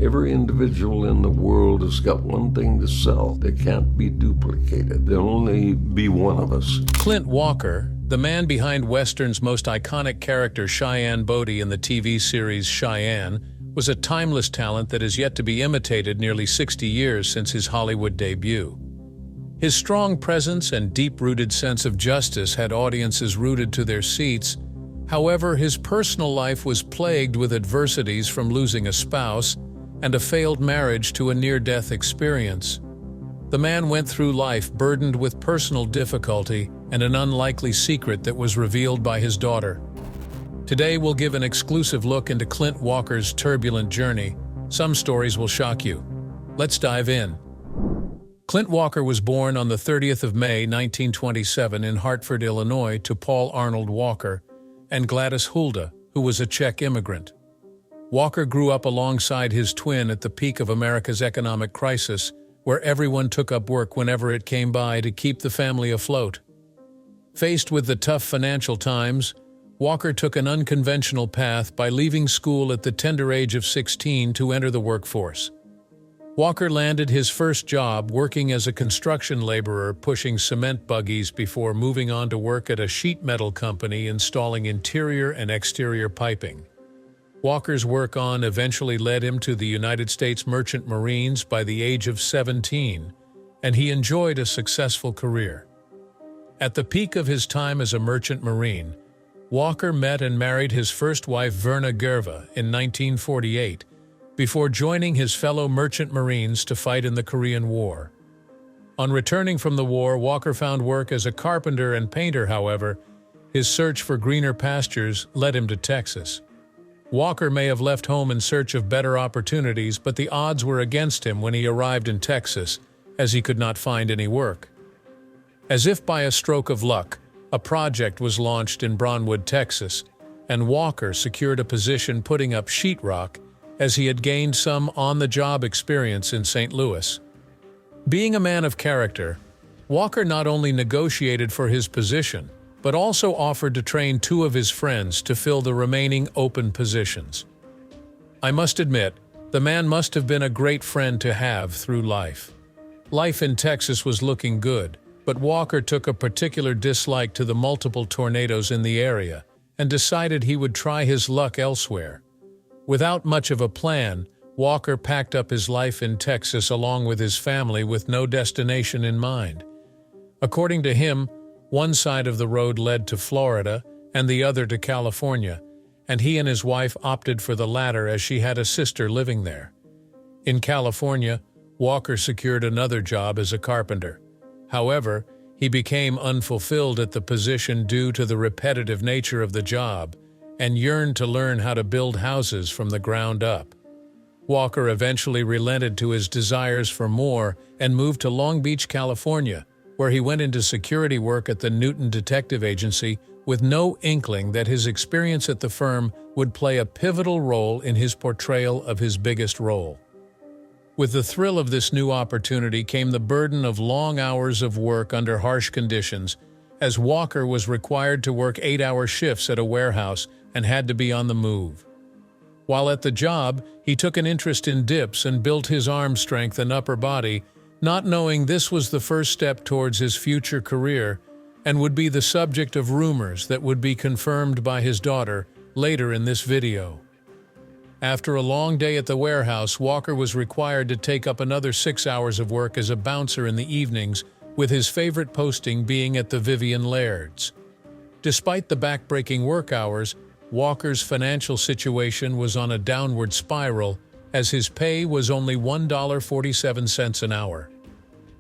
Every individual in the world has got one thing to sell that can't be duplicated. There'll only be one of us. Clint Walker, the man behind Western's most iconic character Cheyenne Bodie in the TV series Cheyenne, was a timeless talent that has yet to be imitated nearly 60 years since his Hollywood debut. His strong presence and deep-rooted sense of justice had audiences rooted to their seats. However, his personal life was plagued with adversities, from losing a spouse and a failed marriage to a near-death experience. The man went through life burdened with personal difficulty and an unlikely secret that was revealed by his daughter. Today we'll give an exclusive look into Clint Walker's turbulent journey. Some stories will shock you. Let's dive in. Clint Walker was born on the 30th of May, 1927 in Hartford, Illinois, to Paul Arnold Walker and Gladys Hulda, who was a Czech immigrant. Walker grew up alongside his twin at the peak of America's economic crisis, where everyone took up work whenever it came by to keep the family afloat. Faced with the tough financial times, Walker took an unconventional path by leaving school at the tender age of 16 to enter the workforce. Walker landed his first job working as a construction laborer pushing cement buggies before moving on to work at a sheet metal company installing interior and exterior piping. Walker's work eventually led him to the United States Merchant Marines by the age of 17, and he enjoyed a successful career. At the peak of his time as a merchant marine, Walker met and married his first wife Verna Gerva in 1948, before joining his fellow merchant marines to fight in the Korean War. On returning from the war, Walker found work as a carpenter and painter. However, his search for greener pastures led him to Texas. Walker may have left home in search of better opportunities, but the odds were against him when he arrived in Texas, as he could not find any work. As if by a stroke of luck, a project was launched in Brownwood, Texas, and Walker secured a position putting up sheetrock, as he had gained some on-the-job experience in St. Louis. Being a man of character, Walker not only negotiated for his position, but also offered to train two of his friends to fill the remaining open positions. I must admit, the man must have been a great friend to have through life. Life in Texas was looking good, but Walker took a particular dislike to the multiple tornadoes in the area and decided he would try his luck elsewhere. Without much of a plan, Walker packed up his life in Texas along with his family with no destination in mind. According to him, one side of the road led to Florida and the other to California, and he and his wife opted for the latter as she had a sister living there. In California, Walker secured another job as a carpenter. However, he became unfulfilled at the position due to the repetitive nature of the job and yearned to learn how to build houses from the ground up. Walker eventually relented to his desires for more and moved to Long Beach, California, where he went into security work at the Newton Detective Agency with no inkling that his experience at the firm would play a pivotal role in his portrayal of his biggest role. With the thrill of this new opportunity came the burden of long hours of work under harsh conditions, as Walker was required to work 8-hour shifts at a warehouse and had to be on the move. While at the job, he took an interest in dips and built his arm strength and upper body, not knowing this was the first step towards his future career and would be the subject of rumors that would be confirmed by his daughter later in this video. After a long day at the warehouse, Walker was required to take up another 6 hours of work as a bouncer in the evenings, with his favorite posting being at the Vivian Laird's. Despite the back-breaking work hours, Walker's financial situation was on a downward spiral, as his pay was only $1.47 an hour.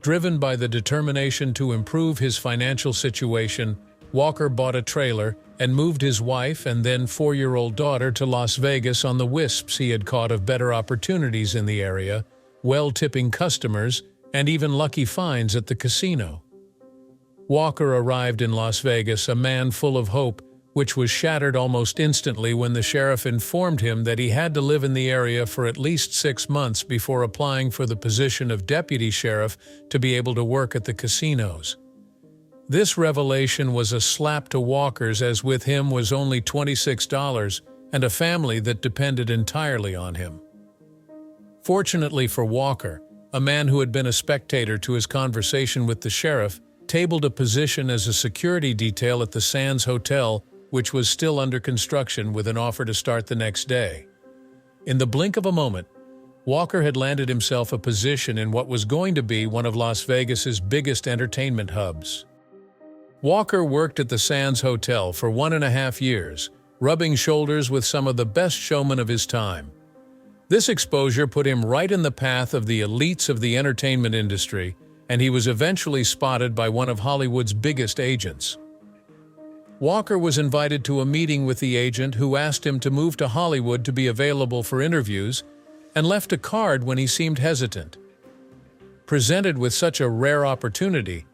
Driven by the determination to improve his financial situation, Walker bought a trailer and moved his wife and then 4-year-old daughter to Las Vegas on the wisps he had caught of better opportunities in the area, well-tipping customers, and even lucky finds at the casino. Walker arrived in Las Vegas a man full of hope, which was shattered almost instantly when the sheriff informed him that he had to live in the area for at least 6 months before applying for the position of deputy sheriff to be able to work at the casinos. This revelation was a slap to Walker's, as with him was only $26 and a family that depended entirely on him. Fortunately for Walker, a man who had been a spectator to his conversation with the sheriff tabled a position as a security detail at the Sands Hotel, which was still under construction, with an offer to start the next day. In the blink of a moment, Walker had landed himself a position in what was going to be one of Las Vegas's biggest entertainment hubs. Walker worked at the Sands Hotel for 1.5 years, rubbing shoulders with some of the best showmen of his time. This exposure put him right in the path of the elites of the entertainment industry, and he was eventually spotted by one of Hollywood's biggest agents. Walker was invited to a meeting with the agent, who asked him to move to Hollywood to be available for interviews, and left a card when he seemed hesitant. Presented with such a rare opportunity,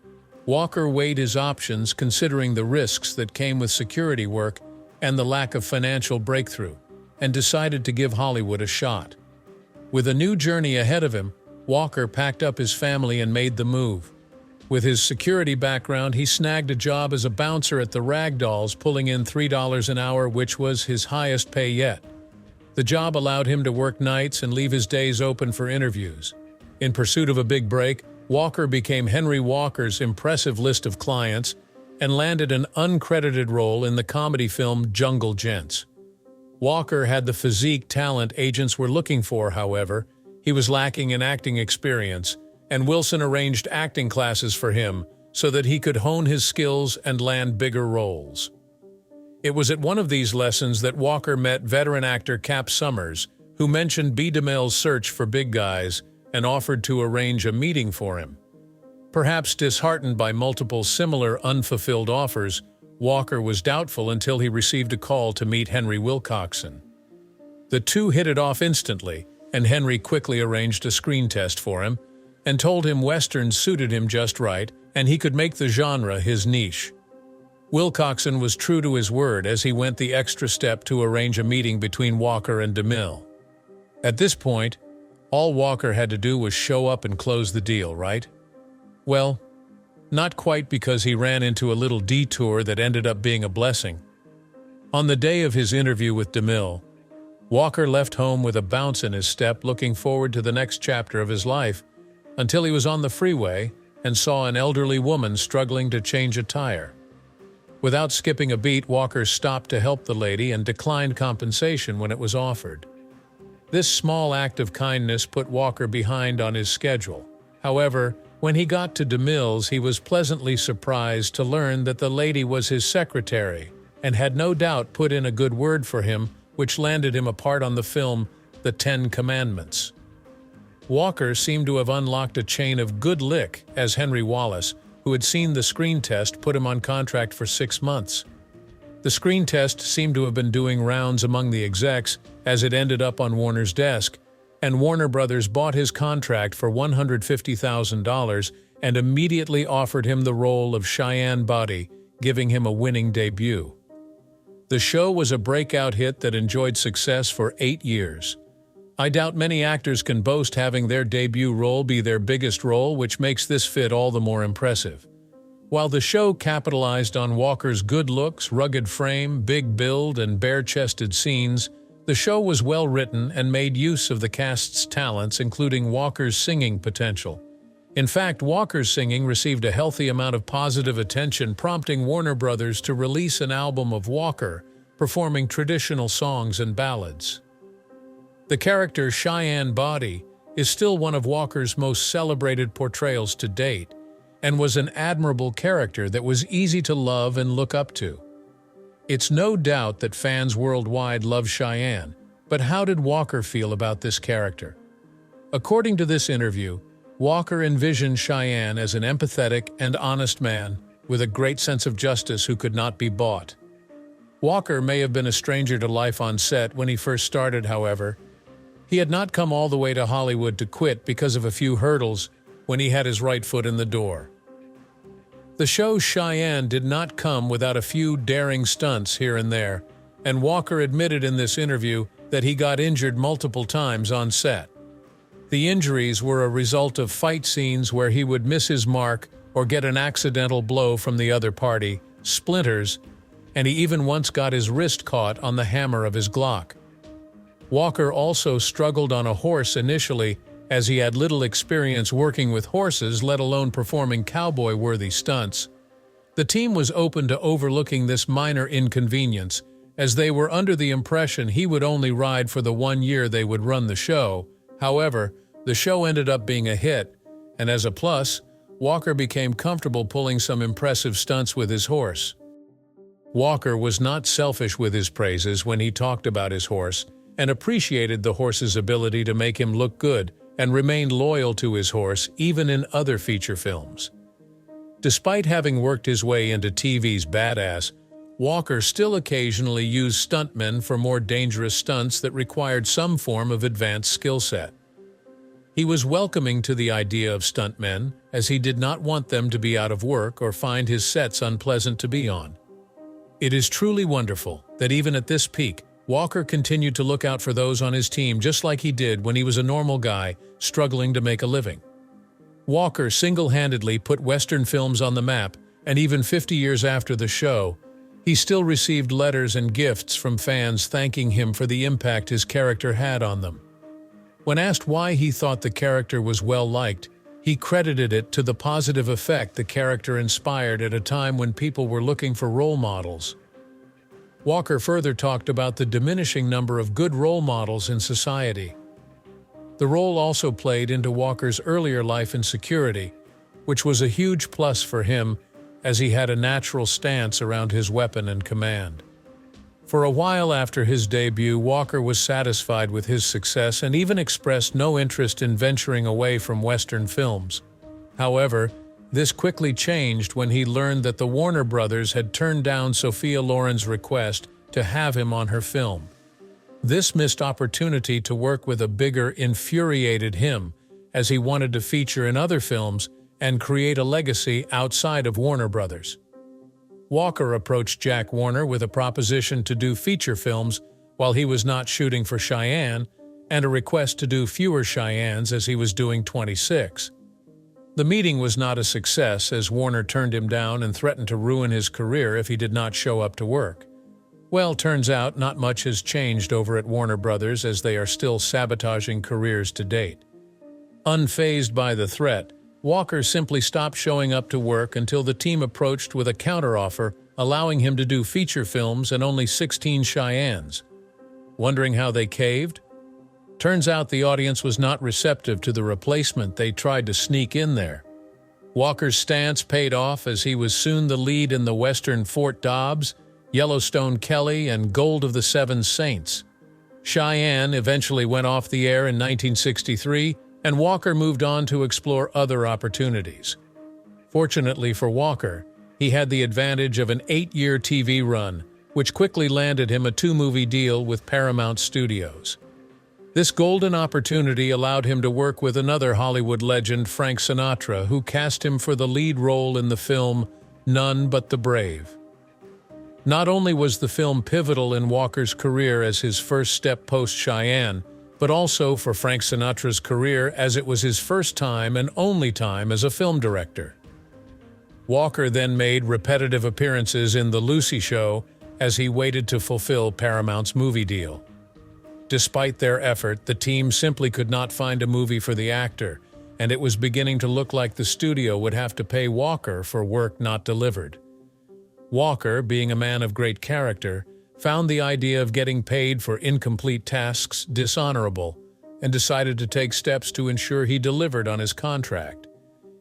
Walker weighed his options, considering the risks that came with security work and the lack of financial breakthrough, and decided to give Hollywood a shot. With a new journey ahead of him, Walker packed up his family and made the move. With his security background, he snagged a job as a bouncer at the Ragdolls, pulling in $3 an hour, which was his highest pay yet. The job allowed him to work nights and leave his days open for interviews. In pursuit of a big break, Walker became Henry Walker's impressive list of clients and landed an uncredited role in the comedy film Jungle Gents. Walker had the physique talent agents were looking for. However, he was lacking in acting experience, and Wilson arranged acting classes for him so that he could hone his skills and land bigger roles. It was at one of these lessons that Walker met veteran actor Cap Summers, who mentioned B. DeMille's search for big guys and offered to arrange a meeting for him. Perhaps disheartened by multiple similar unfulfilled offers, Walker was doubtful until he received a call to meet Henry Wilcoxon. The two hit it off instantly, and Henry quickly arranged a screen test for him and told him westerns suited him just right and he could make the genre his niche. Wilcoxon was true to his word, as he went the extra step to arrange a meeting between Walker and DeMille. At this point, all Walker had to do was show up and close the deal, right? Well, not quite, because he ran into a little detour that ended up being a blessing. On the day of his interview with DeMille, Walker left home with a bounce in his step, looking forward to the next chapter of his life, until he was on the freeway and saw an elderly woman struggling to change a tire. Without skipping a beat, Walker stopped to help the lady and declined compensation when it was offered. This small act of kindness put Walker behind on his schedule. However, when he got to DeMille's, he was pleasantly surprised to learn that the lady was his secretary and had no doubt put in a good word for him, which landed him a part on the film The 10 Commandments. Walker seemed to have unlocked a chain of good lick, as Henry Wallace, who had seen the screen test, put him on contract for 6 months. The screen test seemed to have been doing rounds among the execs, as it ended up on Warner's desk, and Warner Brothers bought his contract for $150,000 and immediately offered him the role of Cheyenne Body, giving him a winning debut. The show was a breakout hit that enjoyed success for 8 years. I doubt many actors can boast having their debut role be their biggest role, which makes this fit all the more impressive. While the show capitalized on Walker's good looks, rugged frame, big build, and bare-chested scenes, the show was well written and made use of the cast's talents, including Walker's singing potential. In fact, Walker's singing received a healthy amount of positive attention, prompting Warner Brothers to release an album of Walker performing traditional songs and ballads. The character Cheyenne Body is still one of Walker's most celebrated portrayals to date, and was an admirable character that was easy to love and look up to. It's no doubt that fans worldwide love Cheyenne, but how did Walker feel about this character? According to this interview, Walker envisioned Cheyenne as an empathetic and honest man with a great sense of justice who could not be bought. Walker may have been a stranger to life on set when he first started, however. He had not come all the way to Hollywood to quit because of a few hurdles when he had his right foot in the door. The show Cheyenne did not come without a few daring stunts here and there, and Walker admitted in this interview that he got injured multiple times on set. The injuries were a result of fight scenes where he would miss his mark or get an accidental blow from the other party, splinters, and he even once got his wrist caught on the hammer of his Glock. Walker also struggled on a horse initially, as he had little experience working with horses, let alone performing cowboy-worthy stunts. The team was open to overlooking this minor inconvenience, as they were under the impression he would only ride for the 1 year they would run the show. However, the show ended up being a hit, and as a plus, Walker became comfortable pulling some impressive stunts with his horse. Walker was not selfish with his praises when he talked about his horse, and appreciated the horse's ability to make him look good and remained loyal to his horse even in other feature films. Despite having worked his way into TV's badass, Walker still occasionally used stuntmen for more dangerous stunts that required some form of advanced skill set. He was welcoming to the idea of stuntmen, as he did not want them to be out of work or find his sets unpleasant to be on. It is truly wonderful that even at this peak, Walker continued to look out for those on his team just like he did when he was a normal guy struggling to make a living. Walker single-handedly put Western films on the map, and even 50 years after the show, he still received letters and gifts from fans thanking him for the impact his character had on them. When asked why he thought the character was well-liked, he credited it to the positive effect the character inspired at a time when people were looking for role models. Walker further talked about the diminishing number of good role models in society. The role also played into Walker's earlier life in security, which was a huge plus for him as he had a natural stance around his weapon and command. For a while after his debut, Walker was satisfied with his success and even expressed no interest in venturing away from Western films. However, this quickly changed when he learned that the Warner Brothers had turned down Sophia Loren's request to have him on her film. This missed opportunity to work with a bigger infuriated him, as he wanted to feature in other films and create a legacy outside of Warner Brothers. Walker approached Jack Warner with a proposition to do feature films while he was not shooting for Cheyenne, and a request to do fewer Cheyennes as he was doing 26. The meeting was not a success, as Warner turned him down and threatened to ruin his career if he did not show up to work. Well, turns out not much has changed over at Warner Brothers, as they are still sabotaging careers to date. Unfazed by the threat, Walker simply stopped showing up to work until the team approached with a counteroffer, allowing him to do feature films and only 16 Cheyennes. Wondering how they caved? Turns out the audience was not receptive to the replacement they tried to sneak in there. Walker's stance paid off, as he was soon the lead in the Western Fort Dobbs, Yellowstone Kelly, and Gold of the Seven Saints. Cheyenne eventually went off the air in 1963, and Walker moved on to explore other opportunities. Fortunately for Walker, he had the advantage of an 8-year TV run, which quickly landed him a 2-movie deal with Paramount Studios. This golden opportunity allowed him to work with another Hollywood legend, Frank Sinatra, who cast him for the lead role in the film None But the Brave. Not only was the film pivotal in Walker's career as his first step post-Cheyenne, but also for Frank Sinatra's career, as it was his first time and only time as a film director. Walker then made repetitive appearances in The Lucy Show as he waited to fulfill Paramount's movie deal. Despite their effort, the team simply could not find a movie for the actor, and it was beginning to look like the studio would have to pay Walker for work not delivered. Walker, being a man of great character, found the idea of getting paid for incomplete tasks dishonorable, and decided to take steps to ensure he delivered on his contract.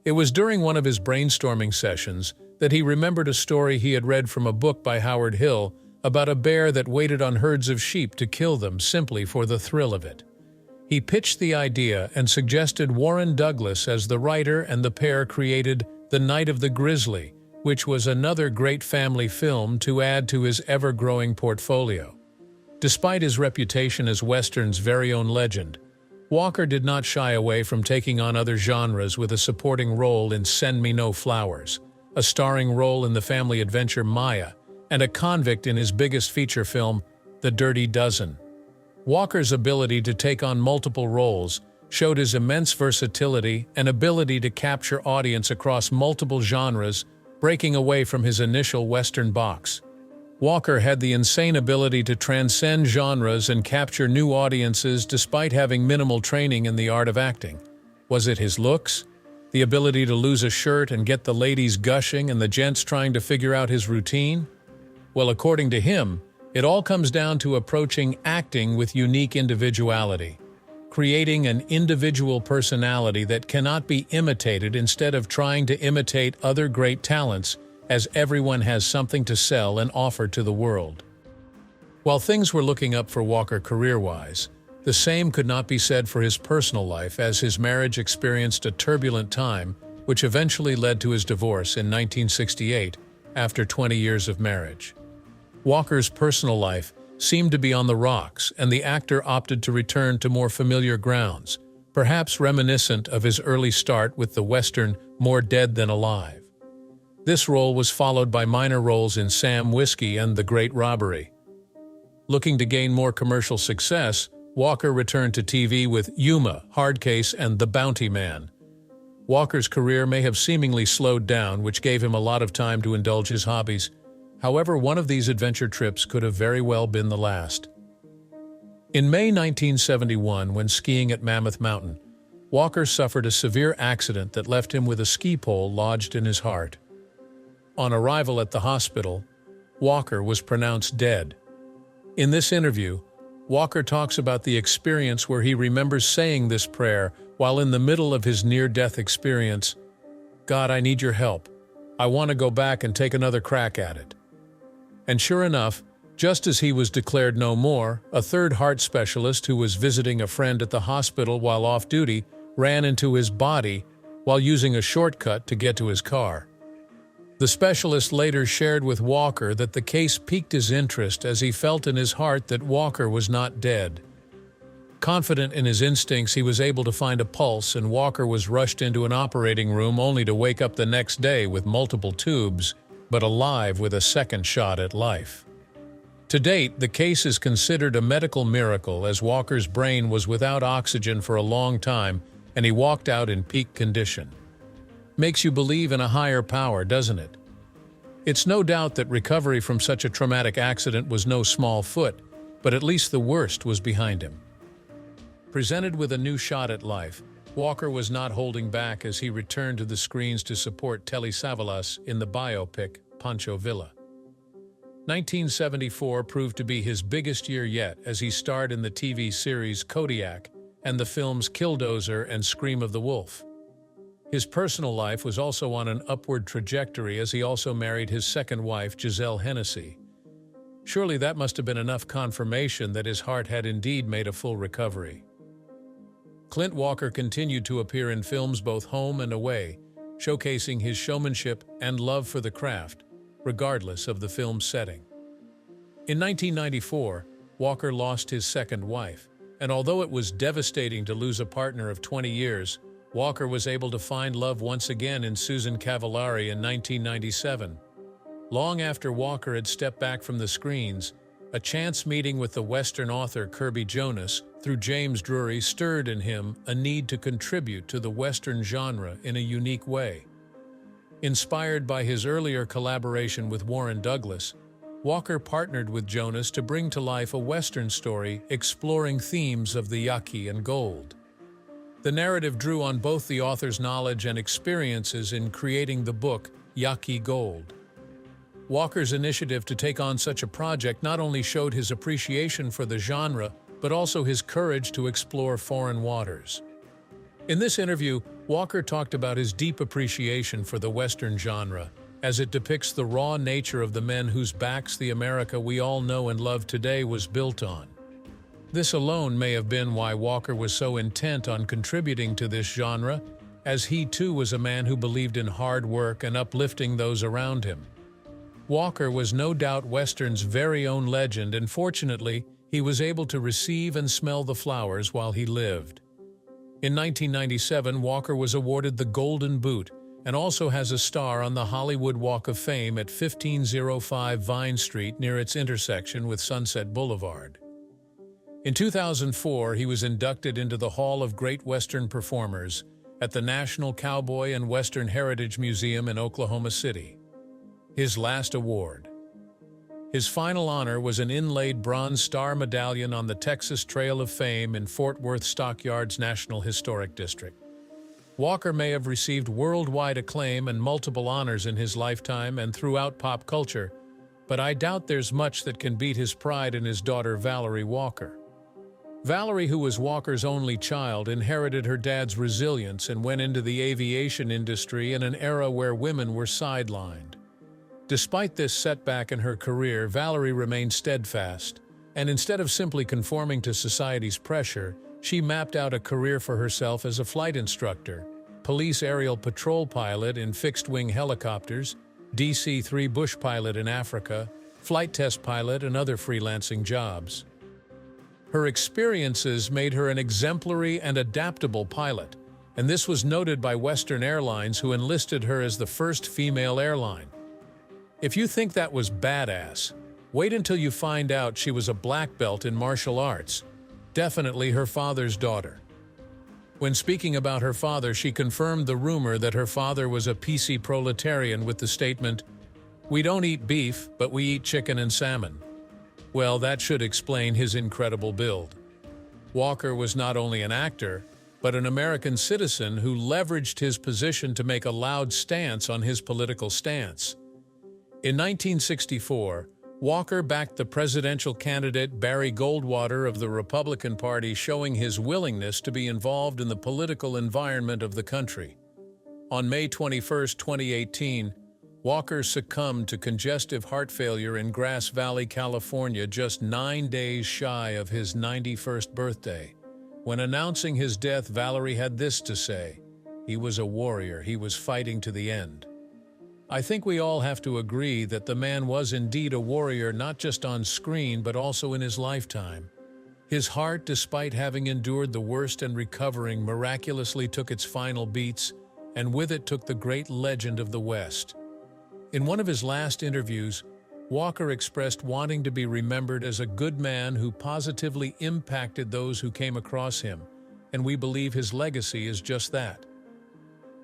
It was during one of his brainstorming sessions that he remembered a story he had read from a book by Howard Hill about a bear that waited on herds of sheep to kill them simply for the thrill of it. He pitched the idea and suggested Warren Douglas as the writer, and the pair created The Night of the Grizzly, which was another great family film to add to his ever-growing portfolio. Despite his reputation as Western's very own legend, Walker did not shy away from taking on other genres, with a supporting role in Send Me No Flowers, a starring role in the family adventure Maya, and a convict in his biggest feature film, The Dirty Dozen. Walker's ability to take on multiple roles showed his immense versatility and ability to capture audience across multiple genres, breaking away from his initial Western box. Walker had the insane ability to transcend genres and capture new audiences despite having minimal training in the art of acting. Was it his looks? The ability to lose a shirt and get the ladies gushing and the gents trying to figure out his routine? Well, according to him, it all comes down to approaching acting with unique individuality, creating an individual personality that cannot be imitated instead of trying to imitate other great talents, as everyone has something to sell and offer to the world. While things were looking up for Walker career-wise, the same could not be said for his personal life, as his marriage experienced a turbulent time, which eventually led to his divorce in 1968 after 20 years of marriage. Walker's personal life seemed to be on the rocks, and the actor opted to return to more familiar grounds, perhaps reminiscent of his early start with the Western More Dead Than Alive. This role was followed by minor roles in Sam Whiskey and The Great Robbery. Looking to gain more commercial success, Walker returned to TV with Yuma, Hard Case, and The Bounty Man. Walker's career may have seemingly slowed down, which gave him a lot of time to indulge his hobbies. However, one of these adventure trips could have very well been the last. In May 1971, when skiing at Mammoth Mountain, Walker suffered a severe accident that left him with a ski pole lodged in his heart. On arrival at the hospital, Walker was pronounced dead. In this interview, Walker talks about the experience where he remembers saying this prayer while in the middle of his near-death experience: "God, I need your help. I want to go back and take another crack at it." And sure enough, just as he was declared no more, a third heart specialist who was visiting a friend at the hospital while off duty ran into his body while using a shortcut to get to his car. The specialist later shared with Walker that the case piqued his interest as he felt in his heart that Walker was not dead. Confident in his instincts, he was able to find a pulse, and Walker was rushed into an operating room only to wake up the next day with multiple tubes, but alive with a second shot at life. To date, the case is considered a medical miracle, as Walker's brain was without oxygen for a long time and he walked out in peak condition. Makes you believe in a higher power, doesn't it? It's no doubt that recovery from such a traumatic accident was no small feat, but at least the worst was behind him. Presented with a new shot at life, Walker was not holding back as he returned to the screens to support Telly Savalas in the biopic Pancho Villa. 1974 proved to be his biggest year yet, as he starred in the TV series Kodiak and the films Killdozer and Scream of the Wolf. His personal life was also on an upward trajectory, as he also married his second wife, Giselle Hennessy. Surely that must have been enough confirmation that his heart had indeed made a full recovery. Clint Walker continued to appear in films both home and away, showcasing his showmanship and love for the craft, regardless of the film's setting. In 1994, Walker lost his second wife, and although it was devastating to lose a partner of 20 years, Walker was able to find love once again in Susan Cavallari in 1997. Long after Walker had stepped back from the screens, a chance meeting with the Western author Kirby Jonas through James Drury stirred in him a need to contribute to the Western genre in a unique way. Inspired by his earlier collaboration with Warren Douglas, Walker partnered with Jonas to bring to life a Western story exploring themes of the Yaqui and gold. The narrative drew on both the author's knowledge and experiences in creating the book Yaqui Gold. Walker's initiative to take on such a project not only showed his appreciation for the genre, but also his courage to explore foreign waters. In this interview, Walker talked about his deep appreciation for the Western genre, as it depicts the raw nature of the men whose backs the America we all know and love today was built on. This alone may have been why Walker was so intent on contributing to this genre, as he too was a man who believed in hard work and uplifting those around him. Walker was no doubt Western's very own legend, and fortunately, he was able to receive and smell the flowers while he lived. In 1997, Walker was awarded the Golden Boot and also has a star on the Hollywood Walk of Fame at 1505 Vine Street near its intersection with Sunset Boulevard. In 2004, he was inducted into the Hall of Great Western Performers at the National Cowboy and Western Heritage Museum in Oklahoma City. His last award. His final honor was an inlaid Bronze Star medallion on the Texas Trail of Fame in Fort Worth Stockyards National Historic District. Walker may have received worldwide acclaim and multiple honors in his lifetime and throughout pop culture, but I doubt there's much that can beat his pride in his daughter Valerie Walker. Valerie, who was Walker's only child, inherited her dad's resilience and went into the aviation industry in an era where women were sidelined. Despite this setback in her career, Valerie remained steadfast, and instead of simply conforming to society's pressure, she mapped out a career for herself as a flight instructor, police aerial patrol pilot in fixed-wing helicopters, DC-3 bush pilot in Africa, flight test pilot, and other freelancing jobs. Her experiences made her an exemplary and adaptable pilot, and this was noted by Western Airlines, who enlisted her as the first female airline. If you think that was badass, wait until you find out she was a black belt in martial arts. Definitely her father's daughter. When speaking about her father, she confirmed the rumor that her father was a PC proletarian with the statement, "We don't eat beef, but we eat chicken and salmon." Well, that should explain his incredible build. Walker was not only an actor, but an American citizen who leveraged his position to make a loud stance on his political stance. In 1964, Walker backed the presidential candidate Barry Goldwater of the Republican Party, showing his willingness to be involved in the political environment of the country. On May 21, 2018, Walker succumbed to congestive heart failure in Grass Valley, California, just 9 days shy of his 91st birthday. When announcing his death, Valerie had this to say: "He was a warrior, he was fighting to the end." I think we all have to agree that the man was indeed a warrior, not just on screen, but also in his lifetime. His heart, despite having endured the worst and recovering, miraculously took its final beats, and with it took the great legend of the West. In one of his last interviews, Walker expressed wanting to be remembered as a good man who positively impacted those who came across him, and we believe his legacy is just that.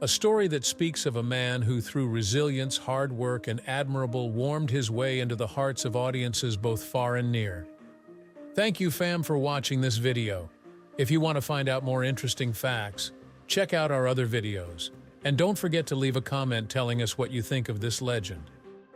A story that speaks of a man who, through resilience, hard work, and admirable, warmed his way into the hearts of audiences both far and near. Thank you, fam, for watching this video. If you want to find out more interesting facts, check out our other videos. And don't forget to leave a comment telling us what you think of this legend.